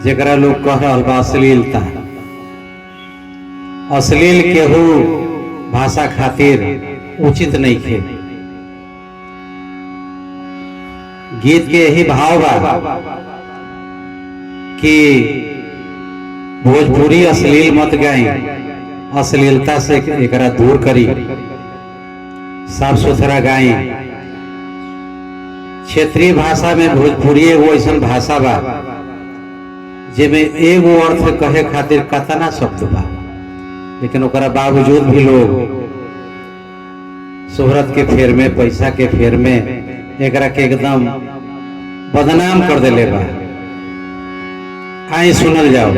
जरा लोग कह रहा बा अश्लीलता। अश्लील केहू भाषा खातिर उचित नहीं थे। गीत के यही भाव बा कि भोजपुरी अश्लील मत गाई, अश्लीलता से एकरा दूर करी, साफ सुथरा गाई। क्षेत्रीय भाषा में भोजपुरी एगो ऐसा भाषा बा जेमे एगो अर्थ कहे खातिर कतना शब्द बा, लेकिन ओकरा बावजूद भी लोग शोहरत के फेर में, पैसा के फेर में एकरा के एकदम बदनाम कर देले बा। आई सुनल जाओ,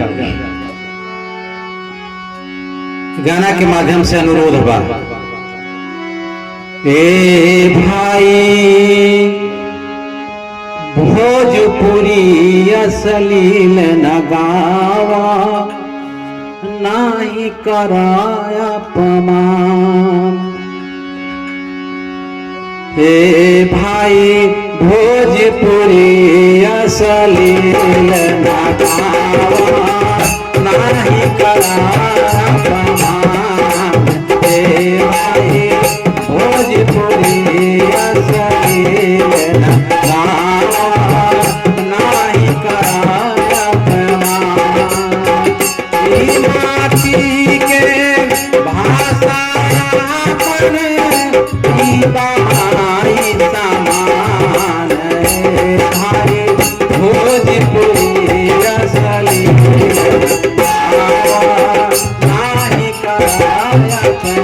गाना के माध्यम से अनुरोध बा। ए भाई भोजपुरी अश्लील न गावा, नाही कराया अपमान। हे भाई भोजपुरी अश्लील न गावा, नाही कराया अपमान। हे भाई भोजपुरी अश्लील न गावा, नाही कराया अपमान। माटी के भाषा पर बाई समान। भाई भोजपुरी अश्लील नाही कराया अपमान।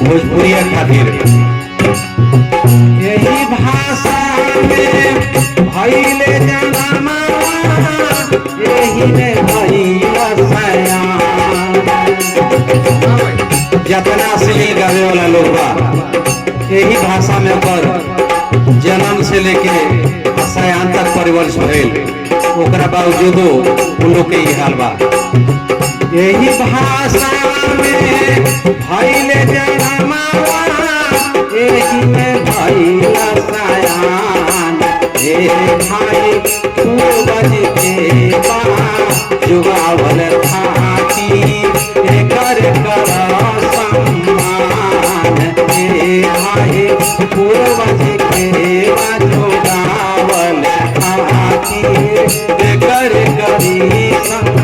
भोजपुरिया खातिर यही भाषा में भइले जनमा, यही में भइला सयान। जितना अश्लील गावे वाला लोग बा यही भाषा में ओकर जन्म से लेके सयान तक परिवर्ष भइल, ओकरा बावजूदो उन लोग के ही हाल बा। यही भाषा में भइले जनमा, यही में भइला सयान। हे भाई पूर्वज के बा जुगावल थाती, एकर कर सम्मान। हे भाई पूर्वज के बा जुगावल थाती, एकर करी सम्मान।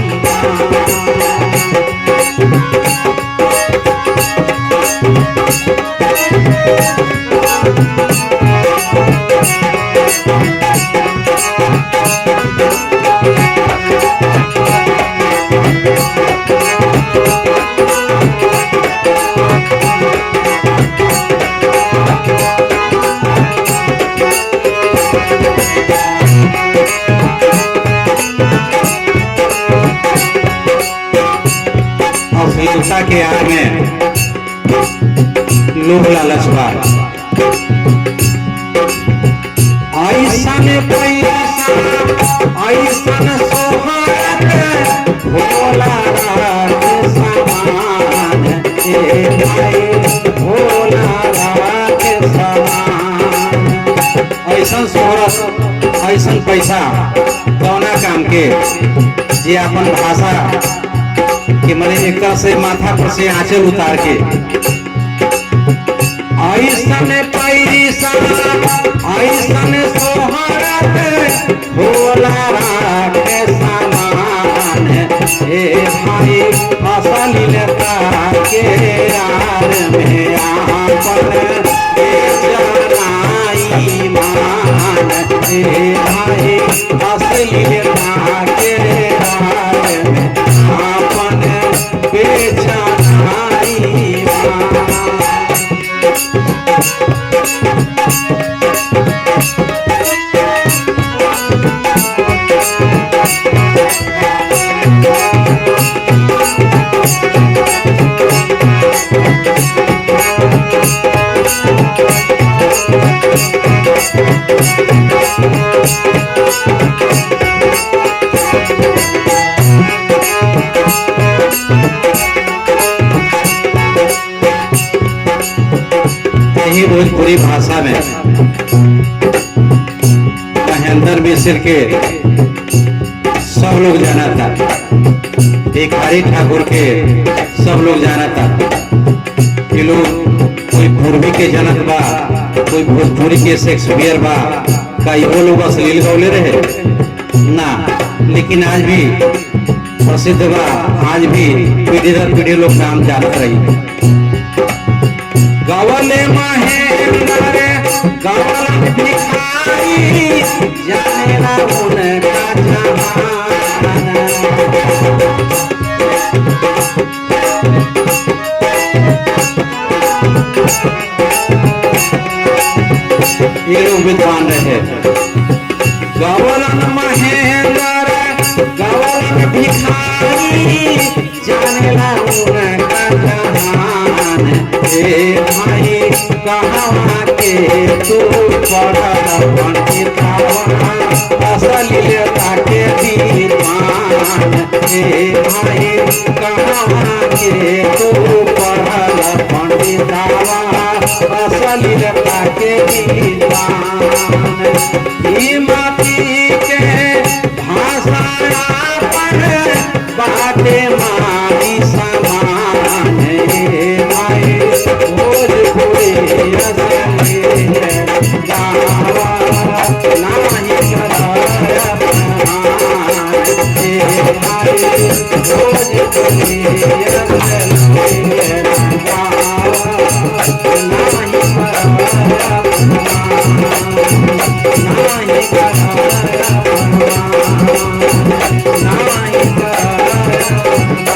अश्लीलता के आड़ में लोभ लालच बा। ऐसन पैसा ऐसन सोहाग भोला के समान। हे भाई भोला के समान। ऐसन शोहरत ऐसन पैसा कौना काम के जे अपन भाषा कि मैंने एक से माथा पर से आंचल उतार के ऐसन पैसा ऐसन सोहरत भोला के समान। हे भाई अश्लीलता के यार में आपन जनाई मान। हे भाई अश्लीलता के यार में आपन बेचनाई मान। यही भोजपुरी भाषा में महेंद्र मिश्र के सब लोग जाना था, भिखारी ठाकुर के सब लोग जाना था। ये लोग कोई पूर्वी के जनक बा, कोई भोजपुरी के शेक्सपियर बा, का वो लोग अश्लील गौले रहे ना, लेकिन आज भी प्रसिद्ध बा, आज भी पीढ़ी दर पीढ़ी लोग नाम जानत रही। गवले महेंद्र गवल भिखारी जाने ना उनका जहान। ये लोग विद्वान रहे। गवलन महेंद्र गवलन भिखारी जाने ना उनका जहान। ए भाई कहाँ के तू पढ़ल पंडितवा असलियता के दीवान। ए भाई कहाँ के तू पढ़ल पंडितवा असलियता के दीवान। ई माटी के भाषा पर बाटे मारी समान। ए भाई भोजपुरी असली है गावा नाही कराया अपमान। ए भाई भोजपुरी असली है गावा नाही कराया अपमान। नाही कराया अपमान। नाही कराया अपमान।